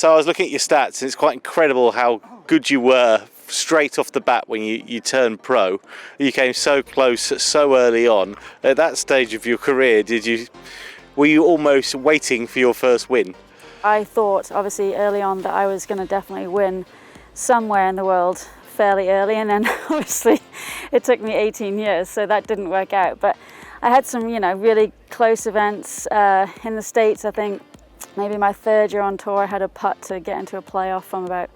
So I was looking at your stats, and it's quite incredible how good you were straight off the bat when you turned pro. You came so close so early on. At that stage of your career, were you almost waiting for your first win? I thought, obviously, early on that I was going to definitely win somewhere in the world fairly early, and then obviously it took me 18 years, so that didn't work out. But I had some, really close events in the States. I think maybe my third year on tour, I had a putt to get into a playoff from about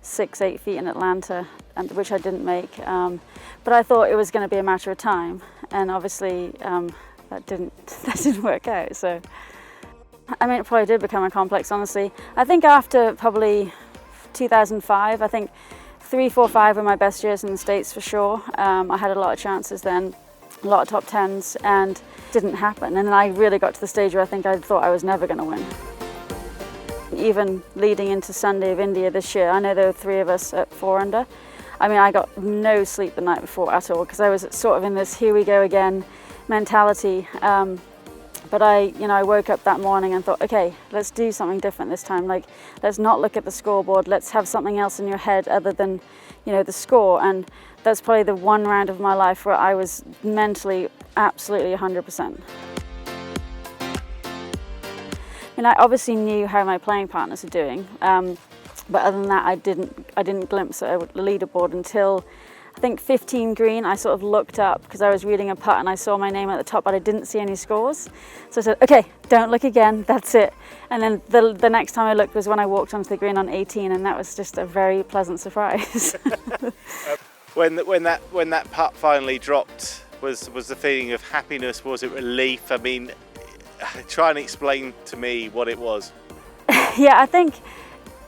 6-8 feet in Atlanta, which I didn't make. But I thought it was going to be a matter of time, and obviously that didn't work out. So I mean, it probably did become a complex, honestly. I think after probably 2005, I think 3, 4, 5 were my best years in the States for sure. I had a lot of chances then, a lot of top 10s, and it didn't happen. And then I really got to the stage where I think I thought I was never going to win. Even leading into Sunday of India this year, I know there were 3 of us at 4 under. I mean, I got no sleep the night before at all, because I was sort of in this here we go again mentality. But I woke up that morning and thought, okay, let's do something different this time. Like, let's not look at the scoreboard. Let's have something else in your head other than, the score. And that's probably the one round of my life where I was mentally absolutely 100%. I mean, I obviously knew how my playing partners are doing, but other than that, I didn't glimpse at the leaderboard until I think 15 green. I sort of looked up because I was reading a putt and I saw my name at the top, but I didn't see any scores. So I said, okay, don't look again, that's it. And then the next time I looked was when I walked onto the green on 18, and that was just a very pleasant surprise. When that putt finally dropped, was the feeling of happiness? Was it relief? I mean, try and explain to me what it was. Yeah,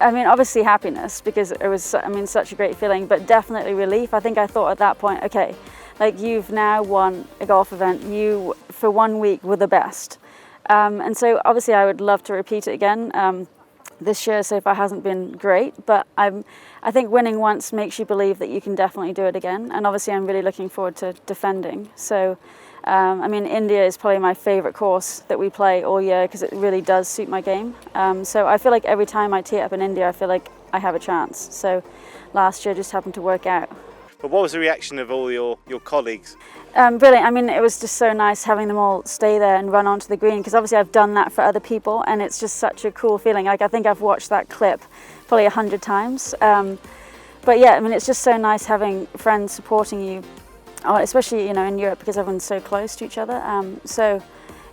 I mean, obviously happiness, because it was, such a great feeling, but definitely relief. I think I thought at that point, okay, like, you've now won a golf event. You, for 1 week, were the best. And so obviously I would love to repeat it again. This year so far hasn't been great, but I think winning once makes you believe that you can definitely do it again. And obviously I'm really looking forward to defending. So, India is probably my favorite course that we play all year, because it really does suit my game. So I feel like every time I tee up in India, I feel like I have a chance. So last year just happened to work out. But what was the reaction of all your colleagues? Brilliant. I mean, it was just so nice having them all stay there and run onto the green, because obviously I've done that for other people, and it's just such a cool feeling. Like, I think I've watched that clip probably 100 times. But yeah, I mean, it's just so nice having friends supporting you, especially, in Europe, because everyone's so close to each other. So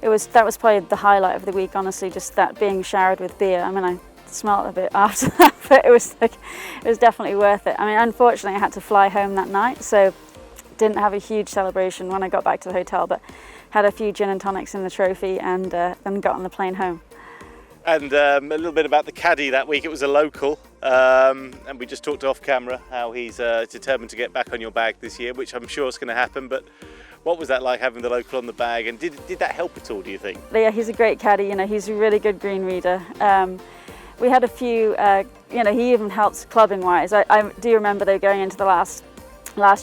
that was probably the highlight of the week, honestly, just that being showered with beer. I mean, I smelled a bit after that, but it was definitely worth it. I mean, unfortunately, I had to fly home that night, so didn't have a huge celebration when I got back to the hotel, but had a few gin and tonics in the trophy, and then got on the plane home. And a little bit about the caddy that week. It was a local, and we just talked off camera how he's determined to get back on your bag this year, which I'm sure is going to happen. But what was that like, having the local on the bag, and did that help at all, do you think? Yeah, he's a great caddy. He's a really good green reader. We had a few, he even helps clubbing wise. I do remember though, going into the last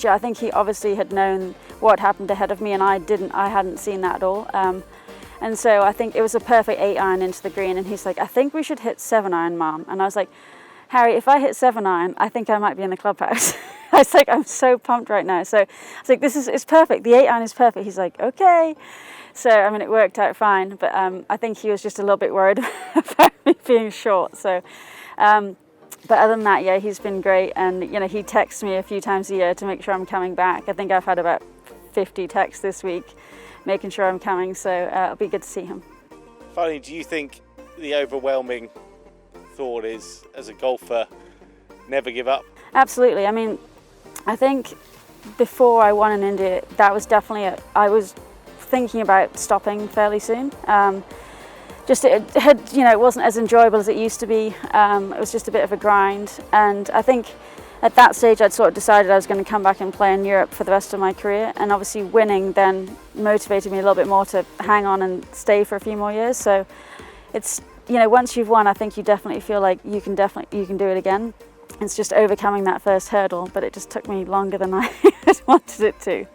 year, I think he obviously had known what happened ahead of me, and I hadn't seen that at all. And so I think it was a perfect 8-iron into the green, and he's like, I think we should hit 7-iron, Mom. And I was like, Harry, if I hit 7-iron, I think I might be in the clubhouse. I was like, I'm so pumped right now. So I was like, it's perfect. The 8-iron is perfect. He's like, okay. So, it worked out fine, but I think he was just a little bit worried about me being short. So, but other than that, yeah, he's been great. And, he texts me a few times a year to make sure I'm coming back. I think I've had about 50 texts this week, making sure I'm coming. So it'll be good to see him. Finally, do you think the overwhelming thought is, as a golfer, never give up? Absolutely. I think before I won in India, that was definitely I was thinking about stopping fairly soon. It wasn't as enjoyable as it used to be. It was just a bit of a grind, and I think at that stage I'd sort of decided I was going to come back and play in Europe for the rest of my career, and obviously winning then motivated me a little bit more to hang on and stay for a few more years. So it's, once you've won, I think you definitely feel like you can do it again. It's just overcoming that first hurdle, but it just took me longer than I wanted it to.